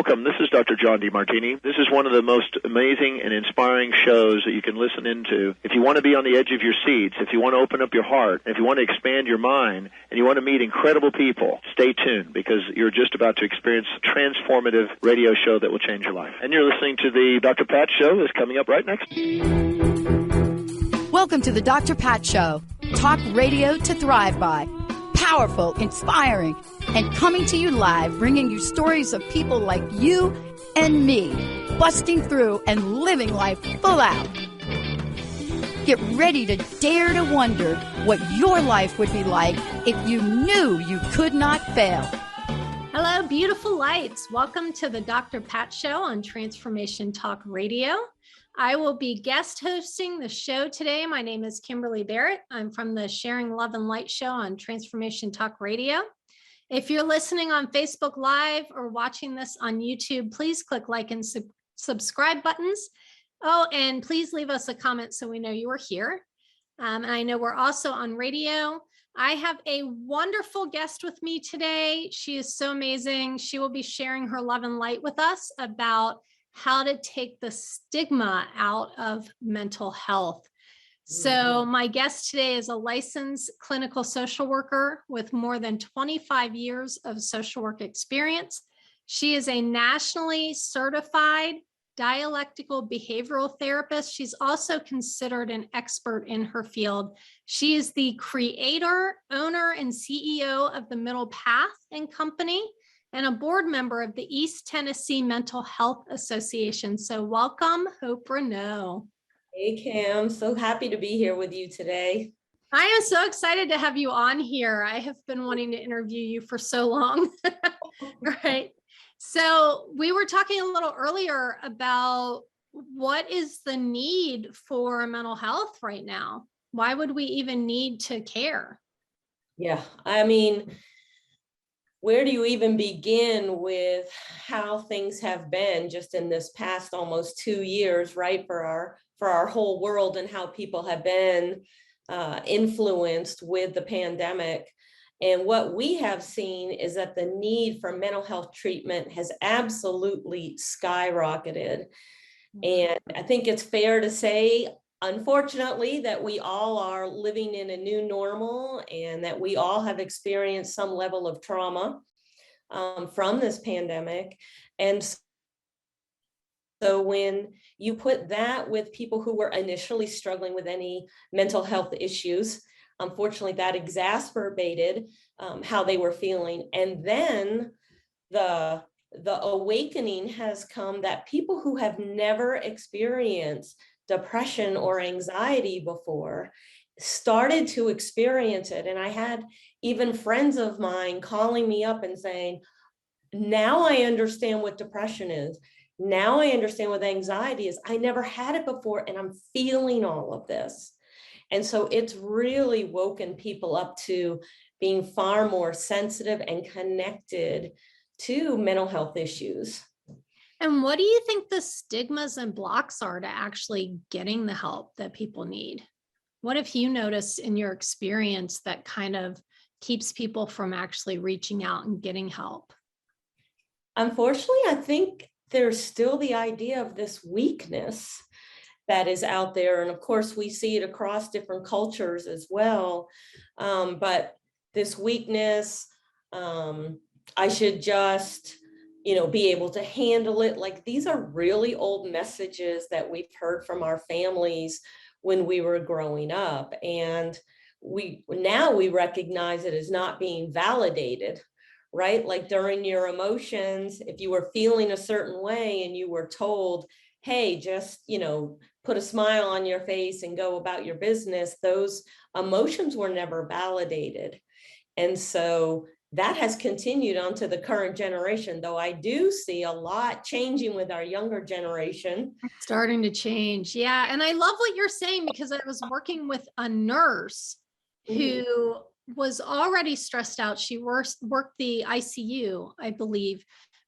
Welcome. This is Dr. John DeMartini. This is one of the most amazing and inspiring shows that you can listen into. If you want to be on the edge of your seats, if you want to open up your heart, if you want to expand your mind, and you want to meet incredible people, stay tuned because you're just about to experience a transformative radio show that will change your life. And you're listening to the Dr. Pat Show that's coming up right next. Welcome to the Dr. Pat Show. Talk radio to thrive by. Powerful, inspiring, and coming to you live, bringing you stories of people like you and me, busting through and living life full out. Get ready to dare to wonder what your life would be like if you knew you could not fail. Hello, beautiful lights. Welcome to the Dr. Pat Show on Transformation Talk Radio. I will be guest hosting the show today. My name is Kimberly Barrett. I'm from the Sharing Love and Light show on Transformation Talk Radio. If you're listening on Facebook Live or watching this on YouTube, please click like and subscribe buttons. Oh, and please leave us a comment so we know you are here. And I know we're also on radio. I have a wonderful guest with me today. She is so amazing. She will be sharing her love and light with us about how to take the stigma out of mental health. So my guest today is a licensed clinical social worker with more than 25 years of social work experience. She is a nationally certified dialectical behavioral therapist. She's also considered an expert in her field. She is the creator, owner, and CEO of the Middle Path and Company, and a board member of the East Tennessee Mental Health Association. So welcome, Hope Reneau. Hey, Kim. So happy to be here with you today. I am so excited to have you on here. I have been wanting to interview you for so long. Right. So we were talking a little earlier about what is the need for mental health right now? Why would we even need to care? Yeah, I mean, where do you even begin with how things have been just in this past almost 2 years, right, for our whole world, and how people have been influenced with the pandemic. And what we have seen is that the need for mental health treatment has absolutely skyrocketed. And I think it's fair to say, unfortunately, that we all are living in a new normal and that we all have experienced some level of trauma from this pandemic. And so when you put that with people who were initially struggling with any mental health issues, unfortunately, that exacerbated how they were feeling. And then the awakening has come that people who have never experienced depression or anxiety before started to experience it. And I had even friends of mine calling me up and saying, now I understand what depression is. Now I understand what anxiety is. I never had it before, and I'm feeling all of this. And so it's really woken people up to being far more sensitive and connected to mental health issues. And what do you think the stigmas and blocks are to actually getting the help that people need? What have you noticed in your experience that kind of keeps people from actually reaching out and getting help? Unfortunately, I think there's still the idea of this weakness that is out there. And of course, we see it across different cultures as well. But this weakness, I should just, be able to handle it. Like, these are really old messages that we've heard from our families when we were growing up. And we recognize it as not being validated, right? Like during your emotions, if you were feeling a certain way and you were told, hey, just, put a smile on your face and go about your business, those emotions were never validated. And so that has continued on to the current generation, though I do see a lot changing with our younger generation. It's starting to change. Yeah. And I love what you're saying, because I was working with a nurse who was already stressed out. She worked the ICU, I believe,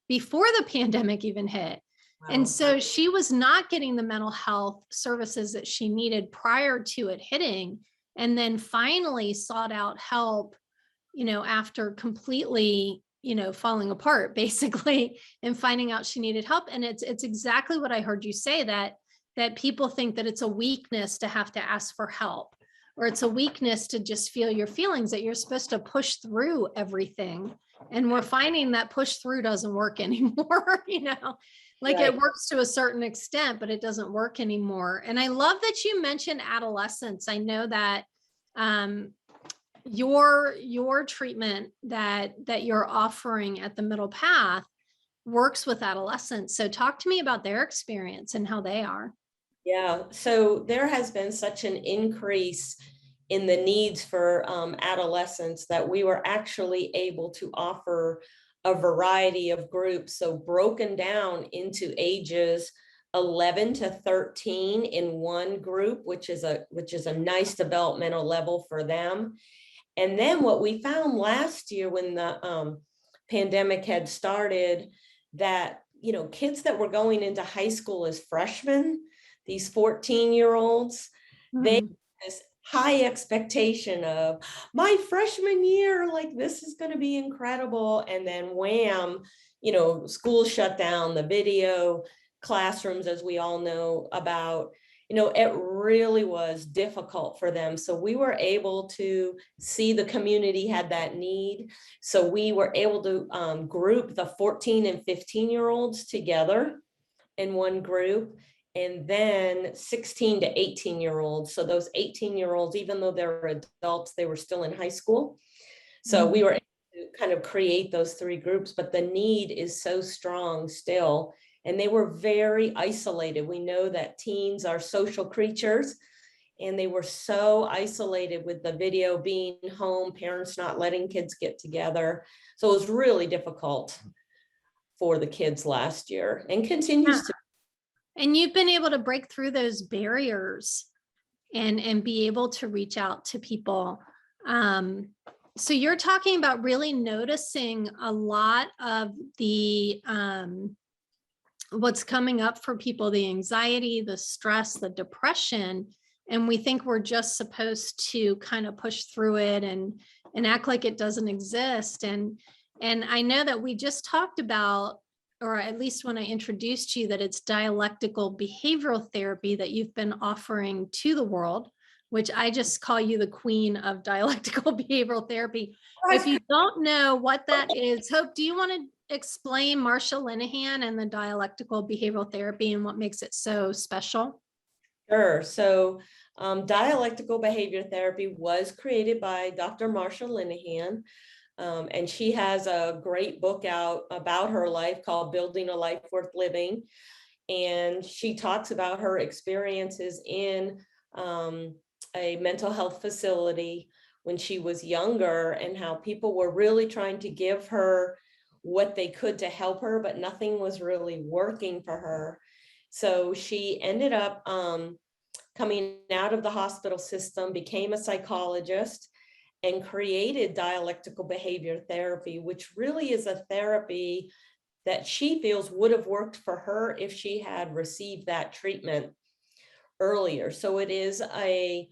before the pandemic even hit. Wow. And so she was not getting the mental health services that she needed prior to it hitting, and then finally sought out help, after completely falling apart basically and finding out she needed help. And it's exactly what I heard you say, that people think that it's a weakness to have to ask for help, or it's a weakness to just feel your feelings, that you're supposed to push through everything. And we're finding that push through doesn't work anymore, like Right. it works to a certain extent, but it doesn't work anymore. And I love that you mentioned adolescence. I know that your treatment that you're offering at the Middle Path works with adolescents. So talk to me about their experience and how they are. Yeah, so there has been such an increase in the needs for adolescents that we were actually able to offer a variety of groups. So broken down into ages 11 to 13 in one group, which is a nice developmental level for them. And then what we found last year when the pandemic had started, that, kids that were going into high school as freshmen, these 14-year-olds, they have this high expectation of my freshman year, like this is going to be incredible. And then wham, school shut down, the video classrooms, as we all know about, it really was difficult for them. So we were able to see the community had that need. So we were able to group the 14 and 15-year-olds together in one group, and then 16 to 18-year-olds. So those 18-year-olds, even though they're adults, they were still in high school. So we were able to kind of create those three groups, but the need is so strong still. And they were very isolated. We know that teens are social creatures, and they were so isolated with the video being home, parents not letting kids get together. So it was really difficult for the kids last year, and continues to. And you've been able to break through those barriers and be able to reach out to people. So you're talking about really noticing a lot of the what's coming up for people, the anxiety, the stress, the depression. And we think we're just supposed to kind of push through it and act like it doesn't exist. And I know that we just talked about, or at least when I introduced you, that it's dialectical behavioral therapy that you've been offering to the world, which I just call you the queen of dialectical behavioral therapy. If you don't know what that is, Hope, do you want to explain Marsha Linehan and the dialectical behavioral therapy and what makes it so special? Sure. So dialectical behavior therapy was created by Dr. Marsha Linehan. And she has a great book out about her life called Building a Life Worth Living. And she talks about her experiences in a mental health facility when she was younger, and how people were really trying to give her what they could to help her, but nothing was really working for her. So she ended up coming out of the hospital system, became a psychologist, and created dialectical behavior therapy, which really is a therapy that she feels would have worked for her if she had received that treatment earlier. So it is a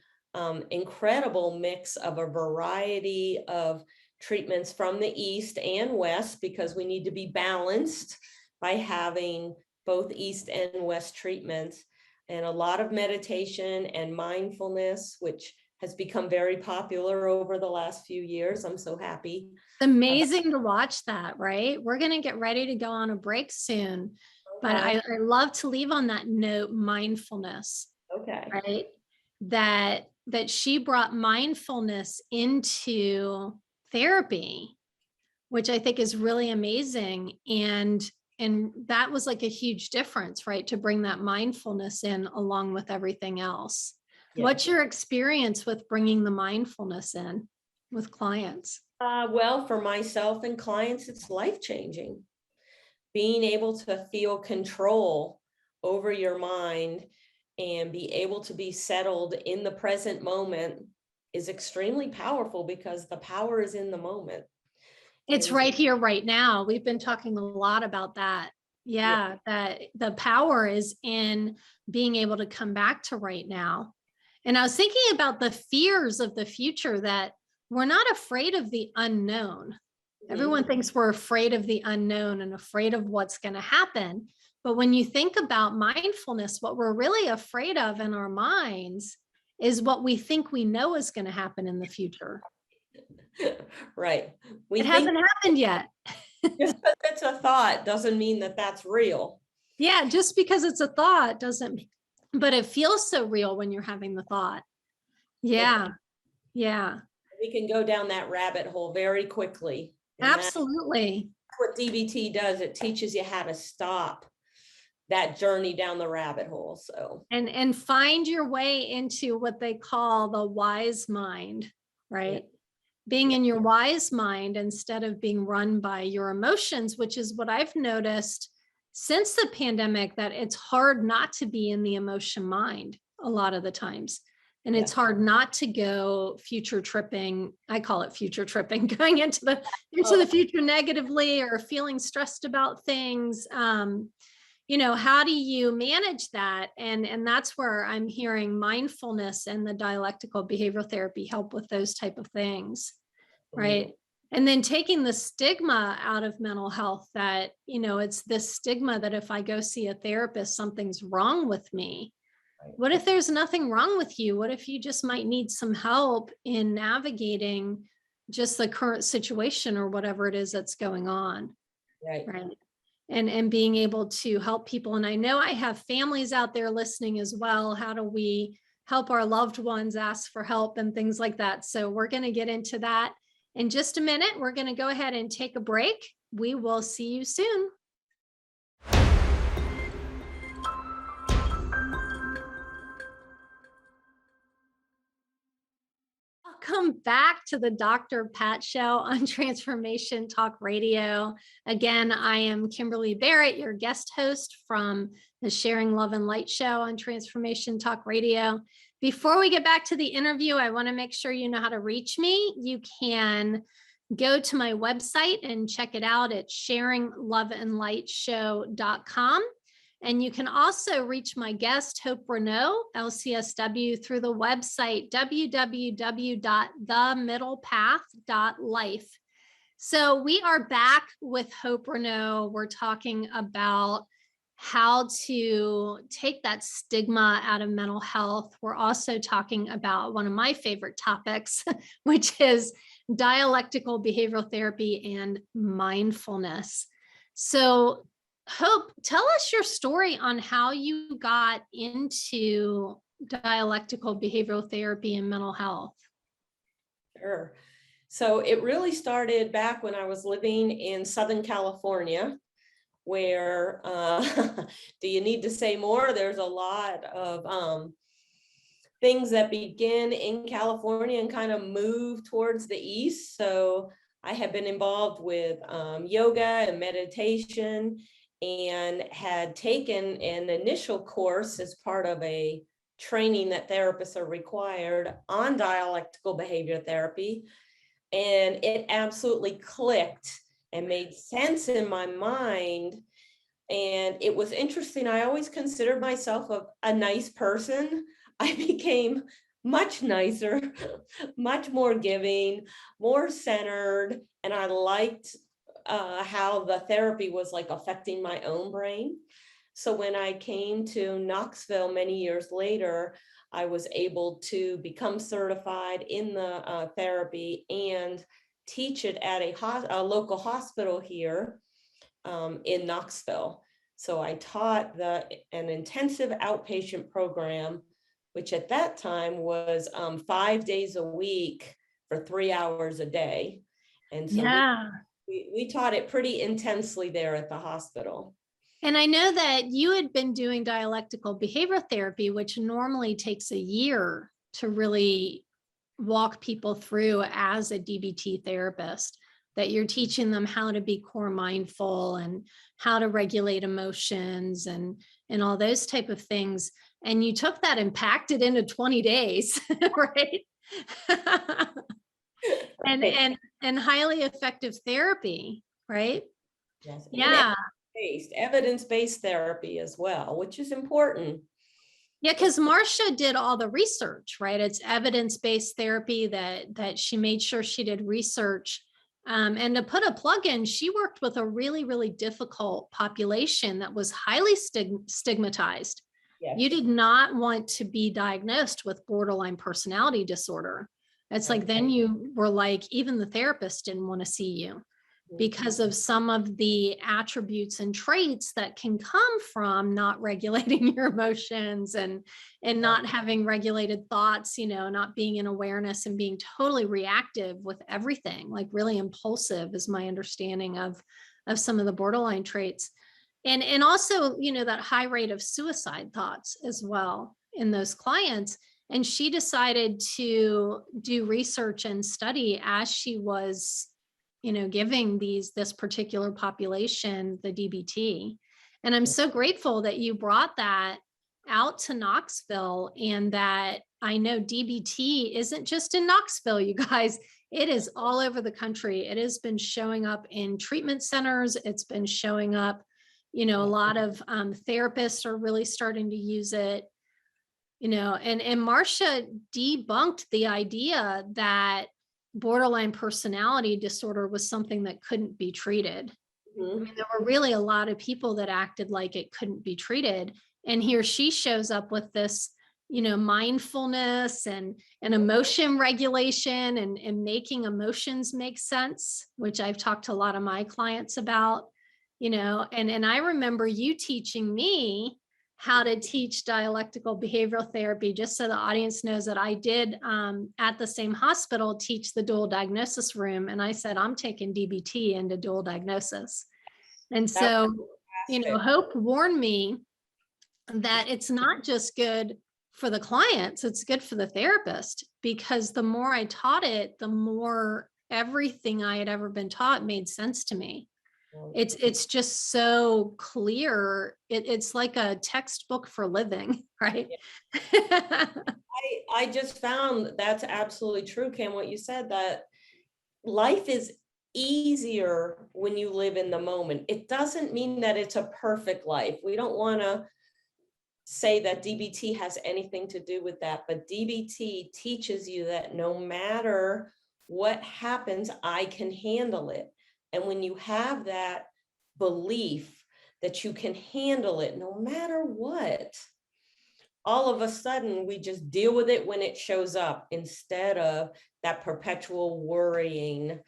incredible mix of a variety of treatments from the East and West, because we need to be balanced by having both East and West treatments, and a lot of meditation and mindfulness, which has become very popular over the last few years. I'm so happy. It's amazing to watch that, right? We're going to get ready to go on a break soon, but I love to leave on that note, mindfulness. Okay. Right? That she brought mindfulness into therapy, which I think is really amazing. And that was like a huge difference, right? To bring that mindfulness in along with everything else. Yeah. What's your experience with bringing the mindfulness in with clients? Well, for myself and clients, it's life-changing. Being able to feel control over your mind and be able to be settled in the present moment is extremely powerful, because the power is in the moment. It's right here, right now. We've been talking a lot about that. Yeah, that the power is in being able to come back to right now. And I was thinking about the fears of the future, that we're not afraid of the unknown. Everyone thinks we're afraid of the unknown and afraid of what's going to happen. But when you think about mindfulness, what we're really afraid of in our minds is what we think we know is going to happen in the future. Right. It hasn't happened yet. Just because it's a thought doesn't mean that that's real. Yeah, just because it's a thought doesn't, but it feels so real when you're having the thought. Yeah. Yeah. We can go down that rabbit hole very quickly. Absolutely. That's what DBT does. It teaches you how to stop that journey down the rabbit hole. So and find your way into what they call the wise mind, right? Yeah. Being in your wise mind instead of being run by your emotions, which is what I've noticed since the pandemic, that it's hard not to be in the emotion mind a lot of the times. And it's hard not to go future tripping. I call it future tripping, going into the future negatively or feeling stressed about things. How do you manage that? And that's where I'm hearing mindfulness and the dialectical behavioral therapy help with those type of things, right? And then taking the stigma out of mental health, that, it's this stigma that if I go see a therapist, something's wrong with me. What if there's nothing wrong with you? What if you just might need some help in navigating just the current situation or whatever it is that's going on? Right. And being able to help people. And I know I have families out there listening as well. How do we help our loved ones ask for help and things like that? So we're going to get into that in just a minute. We're going to go ahead and take a break. We will see you soon. Welcome back to the Dr. Pat Show on Transformation Talk Radio. Again, I am Kimberly Barrett, your guest host from the Sharing Love and Light Show on Transformation Talk Radio. Before we get back to the interview, I want to make sure you know how to reach me. You can go to my website and check it out at sharingloveandlightshow.com. And you can also reach my guest, Hope Reneau, LCSW, through the website, www.themiddlepath.life. So we are back with Hope Reneau. We're talking about how to take that stigma out of mental health. We're also talking about one of my favorite topics, which is dialectical behavioral therapy and mindfulness. So Hope, tell us your story on how you got into dialectical behavioral therapy and mental health. Sure. So it really started back when I was living in Southern California, where, do you need to say more? There's a lot of things that begin in California and kind of move towards the east. So I have been involved with yoga and meditation, and had taken an initial course as part of a training that therapists are required on dialectical behavior therapy. And it absolutely clicked and made sense in my mind. And it was interesting. I always considered myself a nice person. I became much nicer, much more giving, more centered, and I liked how the therapy was like affecting my own brain. So when I came to Knoxville many years later, I was able to become certified in the therapy and teach it at a local hospital here in Knoxville. So I taught an intensive outpatient program, which at that time was 5 days a week for 3 hours a day. And so we taught it pretty intensely there at the hospital. And I know that you had been doing dialectical behavioral therapy, which normally takes a year to really walk people through as a DBT therapist, that you're teaching them how to be core mindful and how to regulate emotions and all those type of things. And you took that and packed it into 20 days, right? and highly effective therapy, right? Yes. Yeah. Evidence-based therapy as well, which is important. Yeah, because Marsha did all the research, right? It's evidence-based therapy that she made sure she did research And to put a plug in, she worked with a really, really difficult population that was highly stigmatized. Yes. You did not want to be diagnosed with borderline personality disorder. It's like, then you were like, even the therapist didn't want to see you because of some of the attributes and traits that can come from not regulating your emotions and not having regulated thoughts, not being in awareness and being totally reactive with everything, like really impulsive is my understanding of some of the borderline traits. And also, that high rate of suicide thoughts as well in those clients. And she decided to do research and study as she was, giving this particular population the DBT. And I'm so grateful that you brought that out to Knoxville, and that I know DBT isn't just in Knoxville, you guys. It is all over the country. It has been showing up in treatment centers. It's been showing up, a lot of therapists are really starting to use it. And Marsha debunked the idea that borderline personality disorder was something that couldn't be treated. I mean, there were really a lot of people that acted like it couldn't be treated. And here she shows up with this, mindfulness and emotion regulation and making emotions make sense, which I've talked to a lot of my clients about, and I remember you teaching me how to teach dialectical behavioral therapy, just so the audience knows that I did at the same hospital teach the dual diagnosis room. And I said, I'm taking DBT into dual diagnosis. And so, Hope warned me that it's not just good for the clients, it's good for the therapist, because the more I taught it, the more everything I had ever been taught made sense to me. It's just so clear. It's like a textbook for living, right? I just found that's absolutely true, Kim, what you said, that life is easier when you live in the moment. It doesn't mean that it's a perfect life. We don't want to say that DBT has anything to do with that, but DBT teaches you that no matter what happens, I can handle it. And when you have that belief that you can handle it no matter what, all of a sudden we just deal with it when it shows up, instead of that perpetual worrying,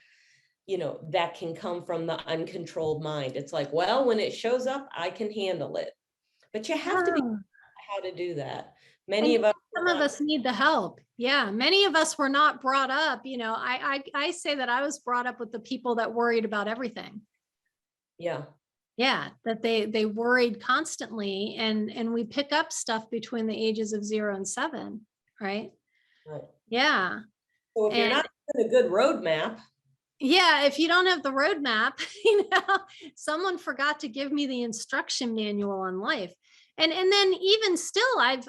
that can come from the uncontrolled mind. It's like, well, when it shows up, I can handle it. But you have to be how to do that. Some of us need the help. Yeah. Many of us were not brought up, I say that I was brought up with the people that worried about everything. Yeah. Yeah. That they worried constantly, and we pick up stuff between the ages of 0 and 7. Right. Right. Yeah. So if you're not doing a good roadmap. Yeah. If you don't have the roadmap, someone forgot to give me the instruction manual on life. And then even still, I've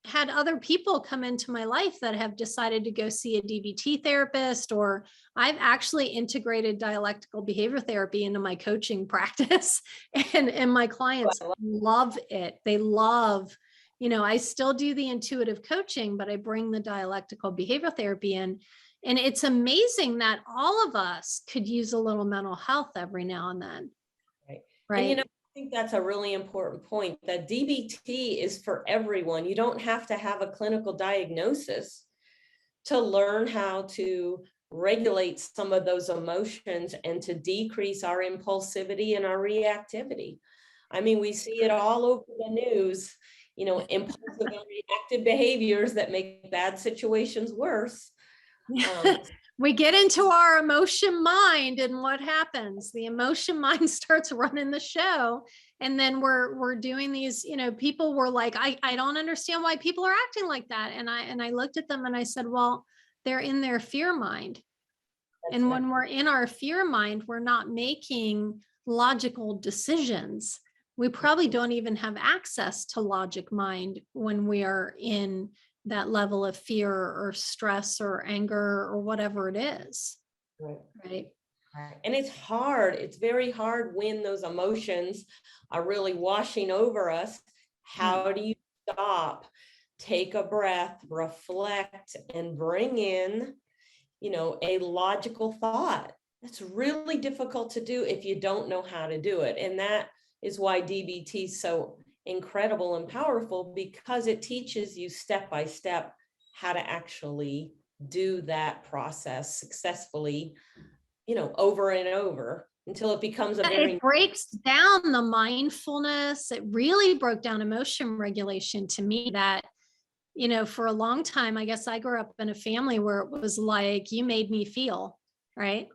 had other people come into my life that have decided to go see a DBT therapist, or I've actually integrated dialectical behavior therapy into my coaching practice, and my clients love it. They love, I still do the intuitive coaching, but I bring the dialectical behavior therapy in. And it's amazing that all of us could use a little mental health every now and then. Right. And I think that's a really important point, that DBT is for everyone. You don't have to have a clinical diagnosis to learn how to regulate some of those emotions and to decrease our impulsivity and our reactivity. I mean, we see it all over the news, impulsive and reactive behaviors that make bad situations worse. We get into our emotion mind, and what happens? The emotion mind starts running the show. And then we're doing these, people were like, I don't understand why people are acting like that. And I looked at them and I said, well, they're in their fear mind. And when we're in our fear mind, we're not making logical decisions. We probably don't even have access to logic mind when we are in that level of fear or stress or anger or whatever it is. Right. And it's hard. It's very hard when those emotions are really washing over us. How do you stop, take a breath, reflect, and bring in, a logical thought? That's really difficult to do if you don't know how to do it. And that is why DBT is so incredible and powerful, because it teaches you step by step how to actually do that process successfully, over and over until it becomes a very... It breaks down the mindfulness. It really broke down emotion regulation to me that, for a long time, I guess I grew up in a family where it was like, you made me feel, right?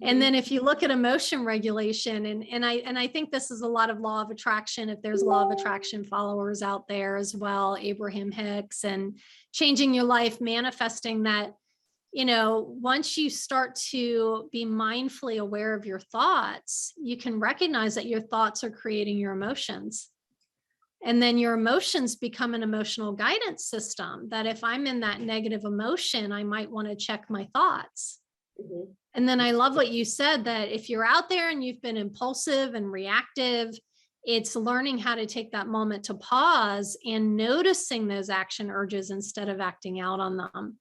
And then if you look at emotion regulation, and I think this is a lot of law of attraction, if there's law of attraction followers out there as well, Abraham Hicks, and changing your life, manifesting that, once you start to be mindfully aware of your thoughts, you can recognize that your thoughts are creating your emotions. And then your emotions become an emotional guidance system that if I'm in that negative emotion, I might want to check my thoughts. Mm-hmm. And then I love what you said, that if you're out there and you've been impulsive and reactive, it's learning how to take that moment to pause and noticing those action urges instead of acting out on them.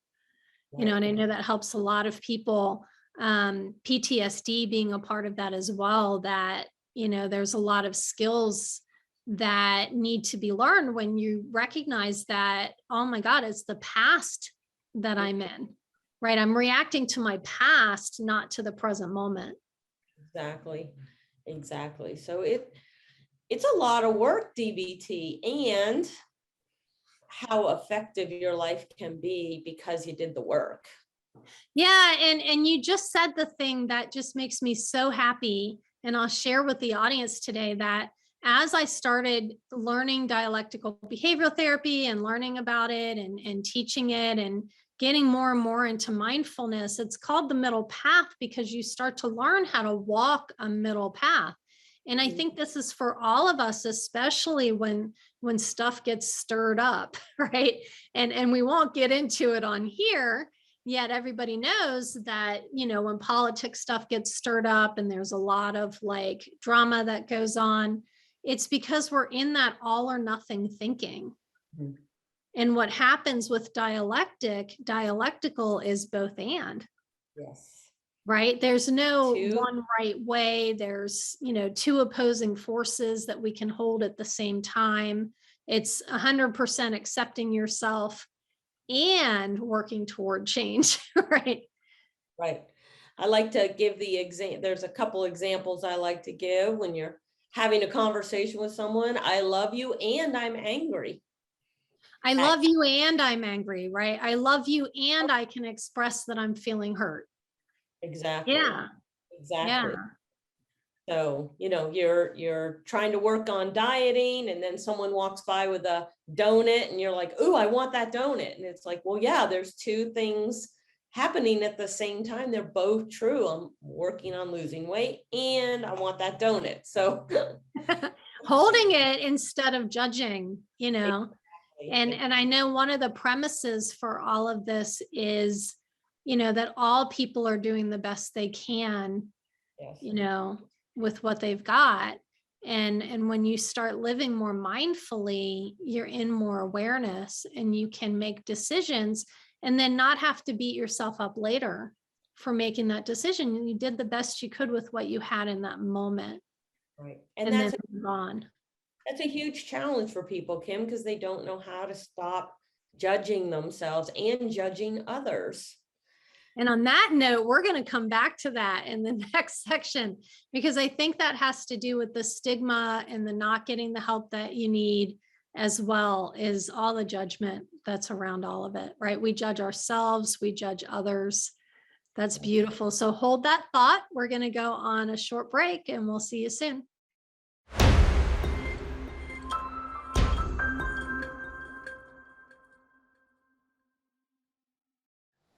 And I know that helps a lot of people, PTSD being a part of that as well, that, there's a lot of skills that need to be learned when you recognize that, oh my God, it's the past that I'm in. Right. I'm reacting to my past, not to the present moment. Exactly. So it's a lot of work, DBT, and how effective your life can be because you did the work. Yeah. And you just said the thing that just makes me so happy. And I'll share with the audience today that as I started learning dialectical behavioral therapy and learning about it and teaching it and getting more and more into mindfulness, it's called the middle path because you start to learn how to walk a middle path. And I think this is for all of us, especially when stuff gets stirred up, right? And we won't get into it on here, yet everybody knows that, when politics stuff gets stirred up and there's a lot of like drama that goes on, it's because we're in that all or nothing thinking. Mm-hmm. And what happens with dialectical is both and. Yes. Right? There's no one right way. There's, two opposing forces that we can hold at the same time. It's 100% accepting yourself and working toward change, right? Right. I like to give the example. There's a couple examples I like to give when you're having a conversation with someone. I love you and I'm angry. I love you and I'm angry, right? I love you and I can express that I'm feeling hurt. Exactly. Yeah. Exactly. Yeah. So, you're trying to work on dieting and then someone walks by with a donut and you're like, ooh, I want that donut. And it's like, well, yeah, there's two things happening at the same time. They're both true. I'm working on losing weight and I want that donut. So holding it instead of judging, And I know one of the premises for all of this is, that all people are doing the best they can, yes. With what they've got. And when you start living more mindfully, you're in more awareness and you can make decisions and then not have to beat yourself up later for making that decision. You did the best you could with what you had in that moment. Right. And then move on. That's a huge challenge for people, Kim, because they don't know how to stop judging themselves and judging others. And on that note, we're going to come back to that in the next section, because I think that has to do with the stigma and the not getting the help that you need, as well as all the judgment that's around all of it, right? We judge ourselves, we judge others. That's beautiful. So hold that thought. We're going to go on a short break and we'll see you soon.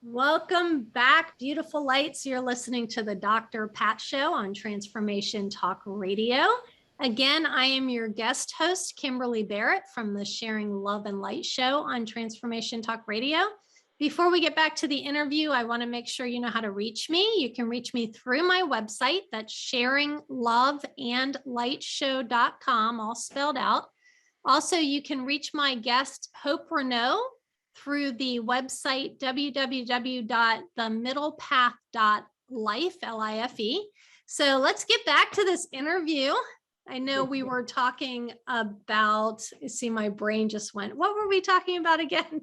Welcome back, beautiful lights. You're listening to the Dr. Pat Show on Transformation Talk Radio. Again, I am your guest host, Kimberly Barrett from the Sharing Love and Light Show on Transformation Talk Radio. Before we get back to the interview, I want to make sure you know how to reach me. You can reach me through my website. That's sharingloveandlightshow.com, all spelled out. Also, you can reach my guest, Hope Reneau, through the website www.themiddlepath.org. Life, L-I-F-E. So let's get back to this interview. I know we were talking about, see, my brain just went, what were we talking about again?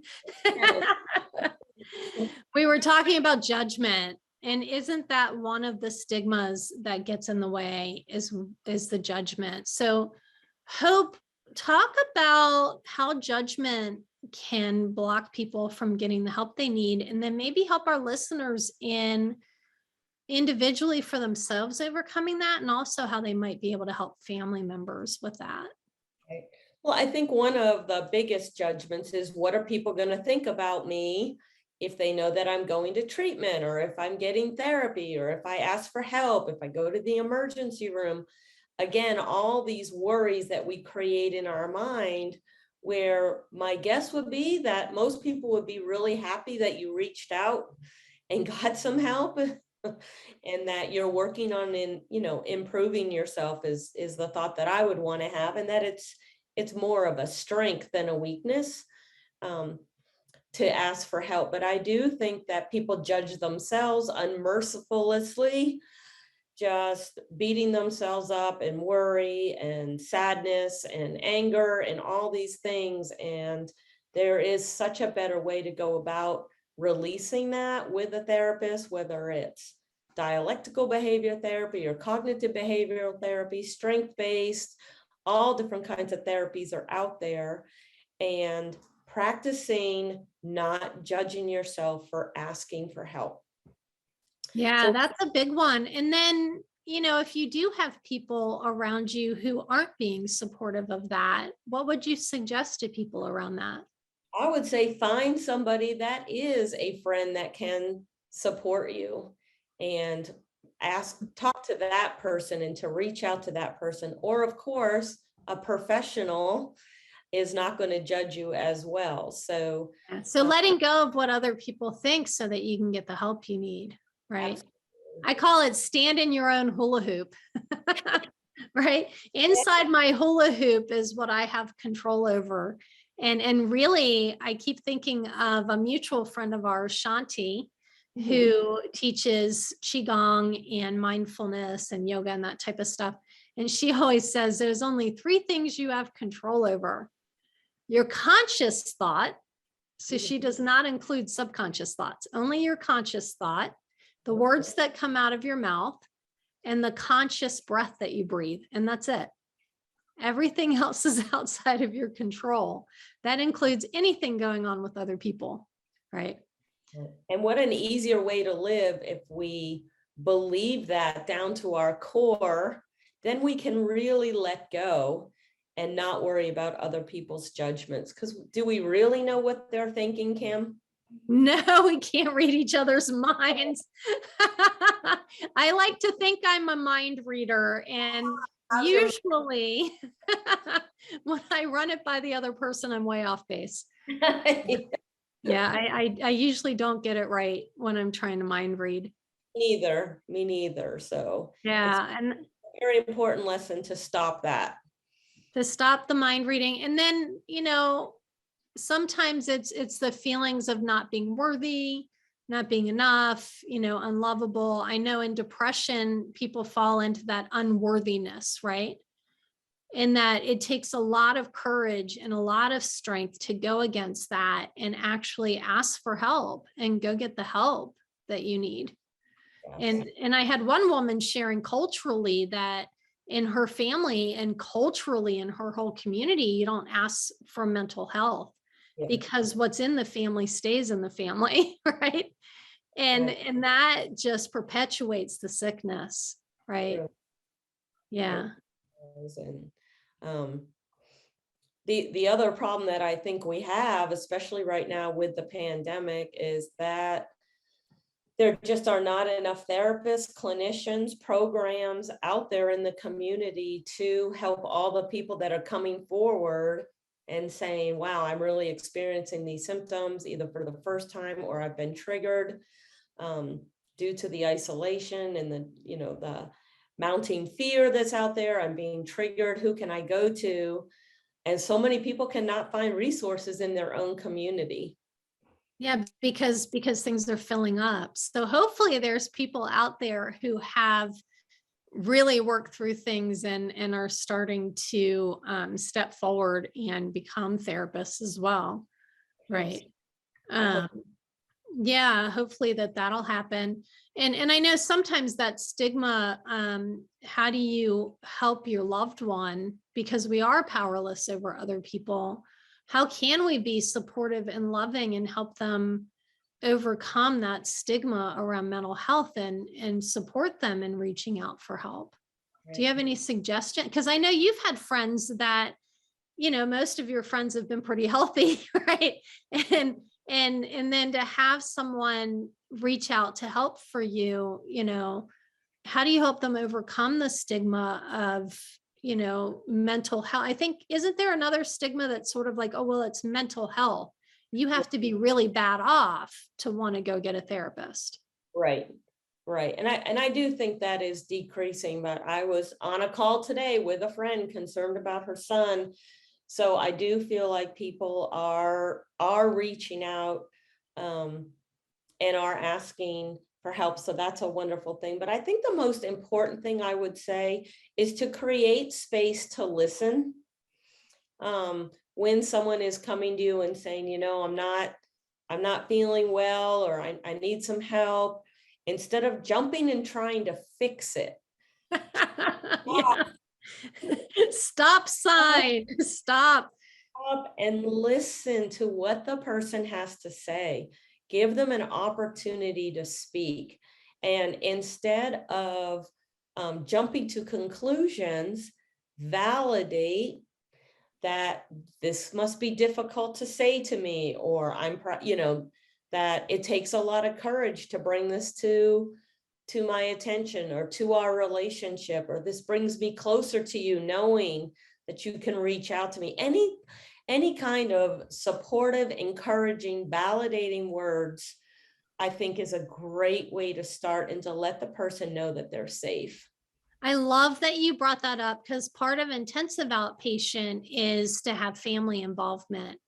We were talking about judgment. And isn't that one of the stigmas that gets in the way is the judgment? So Hope, talk about how judgment can block people from getting the help they need, and then maybe help our listeners in individually for themselves overcoming that, and also how they might be able to help family members with that. Right. Well, I think one of the biggest judgments is, what are people going to think about me if they know that I'm going to treatment, or if I'm getting therapy, or if I ask for help, if I go to the emergency room? Again, all these worries that we create in our mind, where my guess would be that most people would be really happy that you reached out and got some help. And that you're working on improving yourself is the thought that I would want to have, and that it's more of a strength than a weakness to ask for help. But I do think that people judge themselves unmercifully, just beating themselves up and worry and sadness and anger and all these things. And there is such a better way to go about releasing that with a therapist, whether it's dialectical behavior therapy or cognitive behavioral therapy, strength-based, all different kinds of therapies are out there. And practicing not judging yourself for asking for help. Yeah, that's a big one. And then, if you do have people around you who aren't being supportive of that, what would you suggest to people around that? I would say find somebody that is a friend that can support you, and talk to that person and to reach out to that person. Or of course, a professional is not going to judge you as well. So letting go of what other people think so that you can get the help you need, right? Absolutely. I call it stand in your own hula hoop, right? Inside my hula hoop is what I have control over. And really, I keep thinking of a mutual friend of ours, Shanti, who teaches Qigong and mindfulness and yoga and that type of stuff. And she always says there's only 3 things you have control over: your conscious thought. So she does not include subconscious thoughts, only your conscious thought, the words that come out of your mouth, and the conscious breath that you breathe. And that's it. Everything else is outside of your control. That includes anything going on with other people, right? And what an easier way to live if we believe that down to our core, then we can really let go and not worry about other people's judgments. Because do we really know what they're thinking, Kim? No, we can't read each other's minds. I like to think I'm a mind reader, and usually when I run it by the other person, I'm way off base. Yeah, I usually don't get it right when I'm trying to mind read. Me neither. So yeah, and a very important lesson to stop that. To stop the mind reading. And then, sometimes it's the feelings of not being worthy, not being enough, unlovable. I know in depression, people fall into that unworthiness, right? In that it takes a lot of courage and a lot of strength to go against that and actually ask for help and go get the help that you need. Yes. And I had one woman sharing culturally that in her family and culturally in her whole community, you don't ask for mental health because what's in the family stays in the family, right? And that just perpetuates the sickness, right? Yeah. And the other problem that I think we have, especially right now with the pandemic, is that there just are not enough therapists, clinicians, programs out there in the community to help all the people that are coming forward and saying, wow, I'm really experiencing these symptoms either for the first time or I've been triggered due to the isolation and the mounting fear that's out there. I'm being triggered. Who can I go to? And so many people cannot find resources in their own community. Yeah, because things are filling up. So hopefully there's people out there who have really worked through things and are starting to step forward and become therapists as well. Right. Yeah, hopefully that'll happen. And I know sometimes that stigma, how do you help your loved one? Because we are powerless over other people. How can we be supportive and loving and help them overcome that stigma around mental health and support them in reaching out for help? Do you have any suggestion? Because I know you've had friends that, most of your friends have been pretty healthy, right? And then to have someone reach out to help for you, how do you help them overcome the stigma of, mental health? I think, isn't there another stigma that's sort of like, oh, well, it's mental health. You have to be really bad off to want to go get a therapist. Right. Right. And I do think that is decreasing, but I was on a call today with a friend concerned about her son. So I do feel like people are reaching out and are asking for help. So that's a wonderful thing. But I think the most important thing I would say is to create space to listen. When someone is coming to you and saying, I'm not feeling well, or I need some help, instead of jumping and trying to fix it. Stop sign, stop And listen to what the person has to say. Give them an opportunity to speak. And instead of jumping to conclusions, validate that this must be difficult to say to me, or that it takes a lot of courage to bring this to my attention, or to our relationship, or this brings me closer to you, knowing that you can reach out to me. Any kind of supportive, encouraging, validating words, I think, is a great way to start, and to let the person know that they're safe. I love that you brought that up, because part of intensive outpatient is to have family involvement.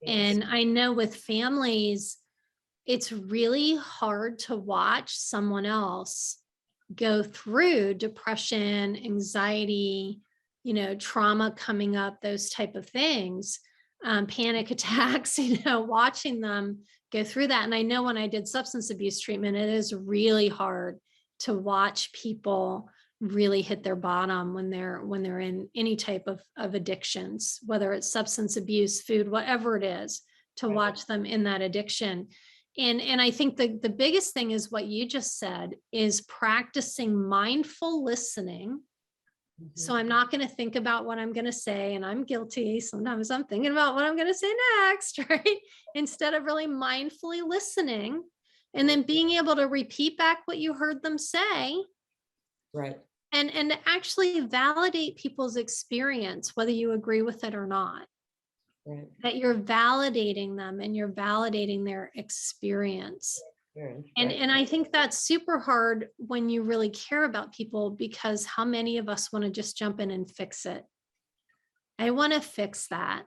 Yes. And I know with families, it's really hard to watch someone else go through depression, anxiety, trauma coming up, those type of things, panic attacks, watching them go through that. And I know when I did substance abuse treatment, it is really hard to watch people really hit their bottom when they're in any type of addictions, whether it's substance abuse, food, whatever it is, to watch them in that addiction. And I think the biggest thing is what you just said, is practicing mindful listening. Mm-hmm. So I'm not going to think about what I'm going to say, and I'm guilty. Sometimes I'm thinking about what I'm going to say next, right? Instead of really mindfully listening and then being able to repeat back what you heard them say. Right. And actually validate people's experience, whether you agree with it or not. Right. That you're validating them and you're validating their experience. Right. And I think that's super hard when you really care about people, because how many of us want to just jump in and fix it? I want to fix that,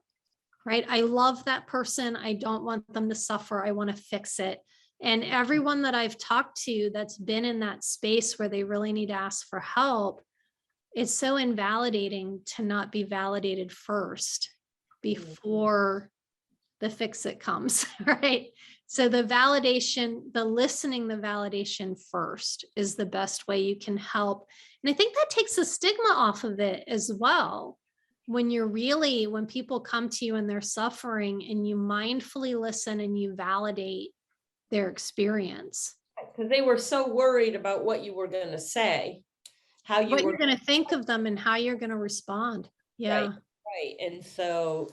right? I love that person. I don't want them to suffer. I want to fix it. And everyone that I've talked to that's been in that space where they really need to ask for help, it's so invalidating to not be validated first before the fix it comes, right? So the validation, the listening, the validation first is the best way you can help. And I think that takes the stigma off of it as well. When people come to you and they're suffering, and you mindfully listen and you validate their experience. Because they were so worried about what you were going to say, what you're going to think of them, and how you're going to respond. Yeah. Right. And so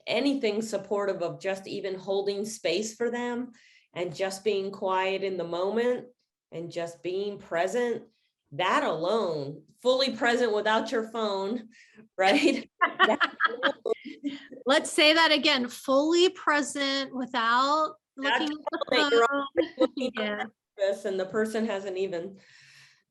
anything supportive of just even holding space for them, and just being quiet in the moment, and just being present, that alone, fully present without your phone, right? Let's say that again, fully present without looking at the phone. And the person hasn't even,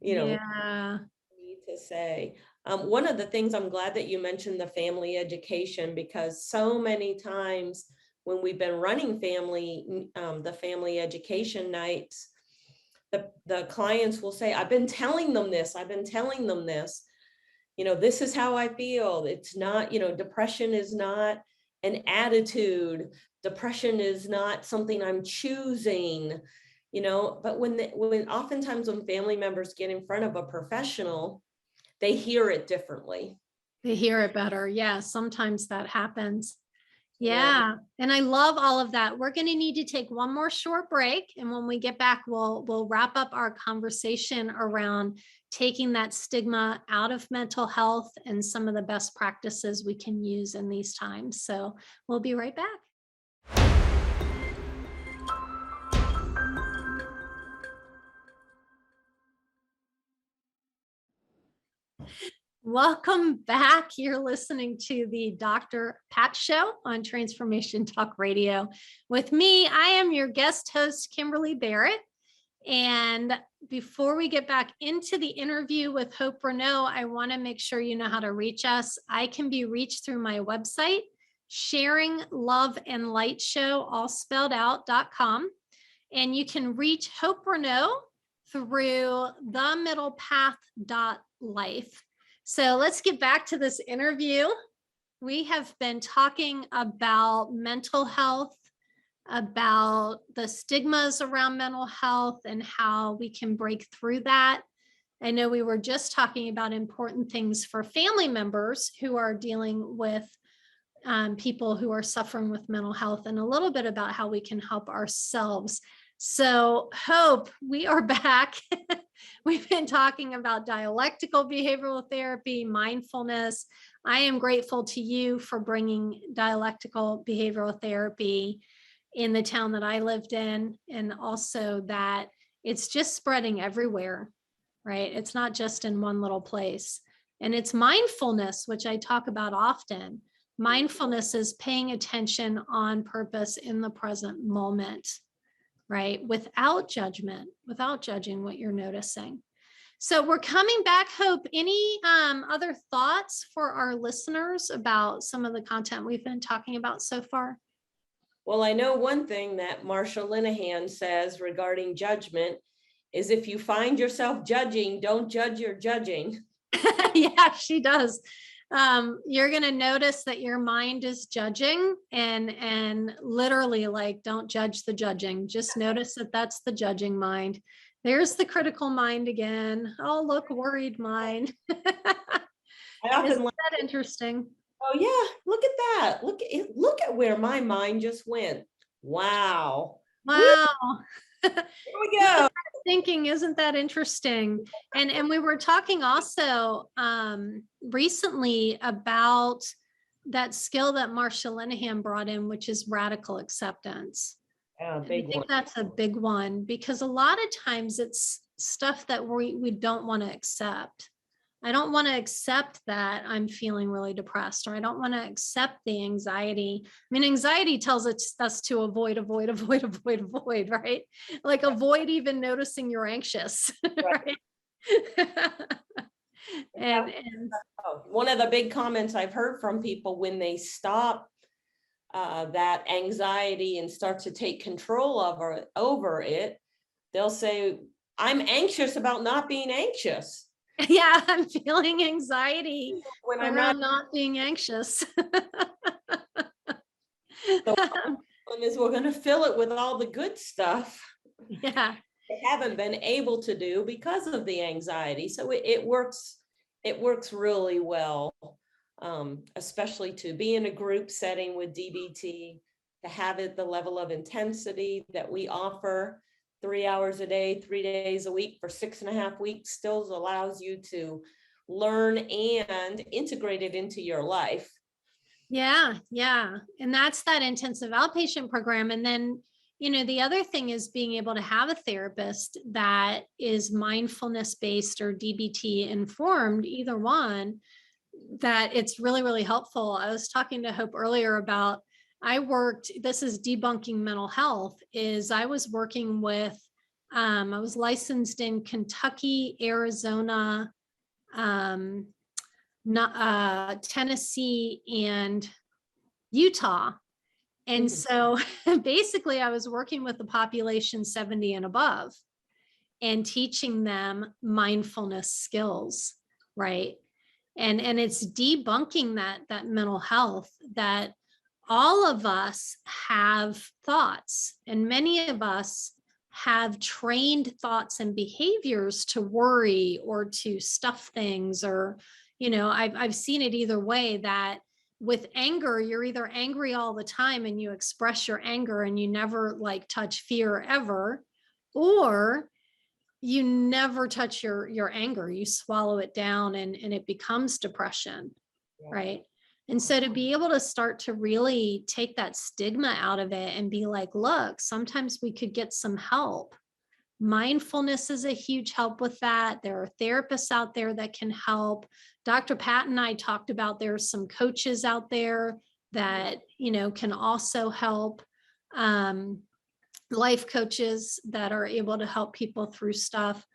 need to say. One of the things, I'm glad that you mentioned the family education, because so many times when we've been running the family education nights, the clients will say, I've been telling them this. This is how I feel. It's not, depression is not an attitude. Depression is not something I'm choosing, but when oftentimes when family members get in front of a professional, they hear it differently. They hear it better. Yeah, sometimes that happens. Yeah. And I love all of that. We're going to need to take one more short break. And when we get back, we'll wrap up our conversation around taking that stigma out of mental health and some of the best practices we can use in these times. So we'll be right back. Welcome back. You're listening to the Dr. Pat Show on Transformation Talk Radio. With me, I am your guest host, Kimberly Barrett. And before we get back into the interview with Hope Reneau, I want to make sure you know how to reach us. I can be reached through my website, sharingloveandlightshow, all spelled out.com. And you can reach Hope Reneau through themiddlepath.life. So let's get back to this interview. We have been talking about mental health, about the stigmas around mental health and how we can break through that. I know we were just talking about important things for family members who are dealing with people who are suffering with mental health, and a little bit about how we can help ourselves. So Hope, we are back. We've been talking about dialectical behavioral therapy, mindfulness. I am grateful to you for bringing dialectical behavioral therapy in the town that I lived in, and also that it's just spreading everywhere, right? It's not just in one little place. And it's mindfulness, which I talk about often. Mindfulness is paying attention on purpose in the present moment, right? Without judgment, without judging what you're noticing. So we're coming back, Hope. Any other thoughts for our listeners about some of the content we've been talking about so far? Well, I know one thing that Marsha Linehan says regarding judgment is if you find yourself judging, don't judge your judging. Yeah, she does. You're going to notice that your mind is judging, and literally, like, don't judge the judging. Just notice that that's the judging mind. There's the critical mind again. Oh, look, worried mind. Isn't that interesting? Oh yeah, look at that. Look at where my mind just went. Wow. Wow. Here we go. Thinking, isn't that interesting? And we were talking also recently about that skill that Marsha Linehan brought in, which is radical acceptance. Yeah, I think that's a big one, because a lot of times it's stuff that we don't want to accept. I don't want to accept that I'm feeling really depressed, or I don't want to accept the anxiety. I mean, anxiety tells us to avoid, right? Like avoid even noticing you're anxious, right? and one of the big comments I've heard from people when they stop that anxiety and start to take control over it, they'll say, I'm anxious about not being anxious. Yeah, I'm feeling anxiety when I'm not being anxious. So we're going to fill it with all the good stuff. Yeah, they haven't been able to do because of the anxiety. So it works really well, especially to be in a group setting with DBT, to have it the level of intensity that we offer. 3 hours a day, 3 days a week for 6.5 weeks still allows you to learn and integrate it into your life. Yeah. And that's that intensive outpatient program. And then, the other thing is being able to have a therapist that is mindfulness based or DBT informed, either one, that it's really, really helpful. I was talking to Hope earlier about, this is debunking mental health, I was working with, I was licensed in Kentucky, Arizona, Tennessee, and Utah. And so basically I was working with the population 70 and above and teaching them mindfulness skills, right? And it's debunking that mental health, that all of us have thoughts, and many of us have trained thoughts and behaviors to worry or to stuff things, or, I've seen it either way, that with anger, you're either angry all the time and you express your anger and you never like touch fear ever, or you never touch your anger, you swallow it down and it becomes depression, right? And so to be able to start to really take that stigma out of it and be like, look, sometimes we could get some help. Mindfulness is a huge help with that. There are therapists out there that can help. Dr. Pat and I talked about there's some coaches out there that, can also help. Life coaches that are able to help people through stuff.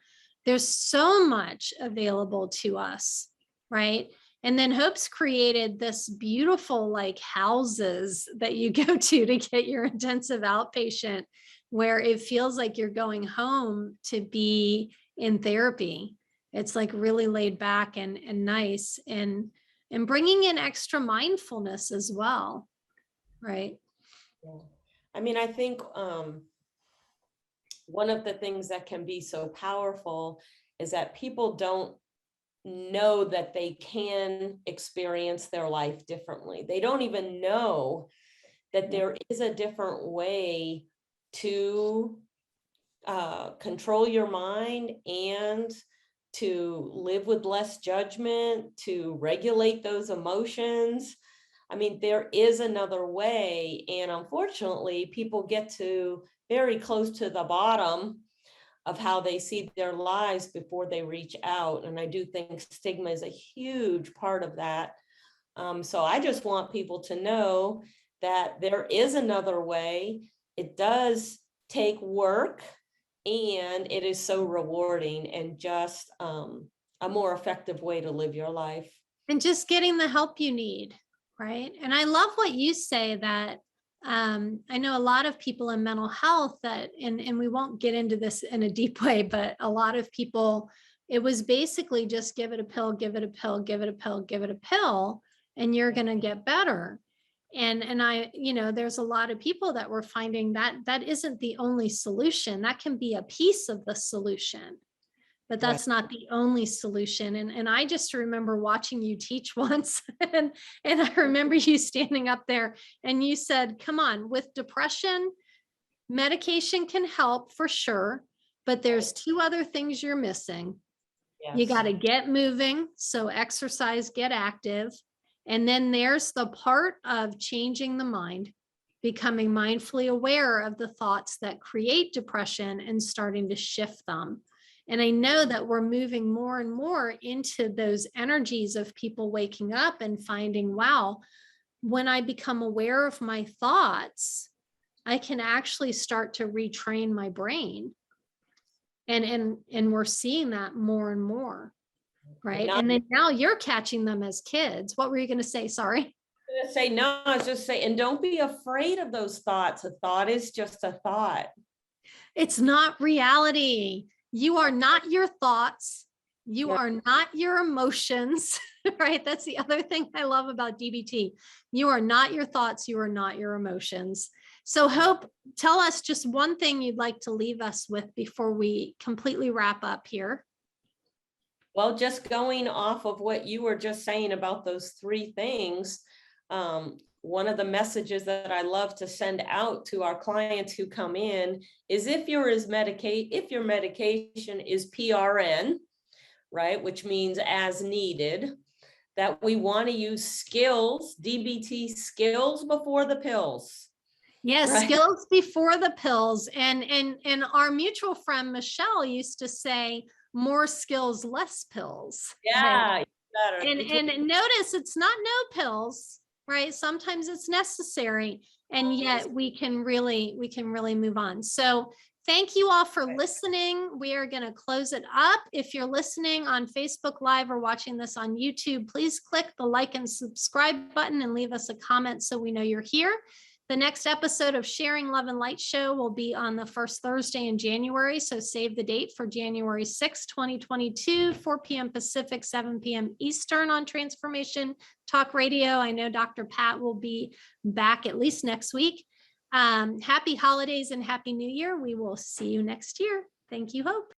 There's so much available to us, right? And then Hope's created this beautiful like houses that you go to get your intensive outpatient, where it feels like you're going home to be in therapy. It's like really laid back and nice, and bringing in extra mindfulness as well, right? Yeah. I mean, I think one of the things that can be so powerful is that people don't know that they can experience their life differently. They don't even know that there is a different way to control your mind and to live with less judgment, to regulate those emotions. I mean, there is another way. And unfortunately, people get to very close to the bottom of how they see their lives before they reach out. And I do think stigma is a huge part of that. So I just want people to know that there is another way. It does take work, and it is so rewarding, and just a more effective way to live your life. And just getting the help you need, right? And I love what you say, that I know a lot of people in mental health that, and we won't get into this in a deep way, but a lot of people, it was basically just give it a pill, give it a pill, give it a pill, give it a pill, and you're going to get better. And I, there's a lot of people that were finding that isn't the only solution. That can be a piece of the solution, but that's not the only solution. And I just remember watching you teach once, and I remember you standing up there and you said, come on, with depression, medication can help for sure, but there's two other things you're missing. Yes. You got to get moving. So exercise, get active. And then there's the part of changing the mind, becoming mindfully aware of the thoughts that create depression and starting to shift them. And I know that we're moving more and more into those energies of people waking up and finding, wow, when I become aware of my thoughts, I can actually start to retrain my brain. And we're seeing that more and more, right? And then now you're catching them as kids. What were you going to say? Sorry. I was just saying, and don't be afraid of those thoughts. A thought is just a thought. It's not reality. You are not your thoughts. You are not your emotions, right? That's the other thing I love about DBT. You are not your thoughts. You are not your emotions. So Hope, tell us just one thing you'd like to leave us with before we completely wrap up here. Well, just going off of what you were just saying about those three things, one of the messages that I love to send out to our clients who come in is if your medication is PRN, right, which means as needed, that we want to use skills, DBT skills before the pills. Yes, right? Skills before the pills. And our mutual friend Michelle used to say, more skills, less pills. Yeah. Right? And notice it's not no pills, right? Sometimes it's necessary, and yet we can really move on. So thank you all for listening. We are going to close it up. If you're listening on Facebook Live or watching this on YouTube, please click the like and subscribe button and leave us a comment so we know you're here. The next episode of Sharing Love and Light Show will be on the first Thursday in January. So save the date for January 6, 2022, 4 p.m. Pacific, 7 p.m. Eastern on Transformation Talk Radio. I know Dr. Pat will be back at least next week. Happy holidays and Happy New Year. We will see you next year. Thank you, Hope.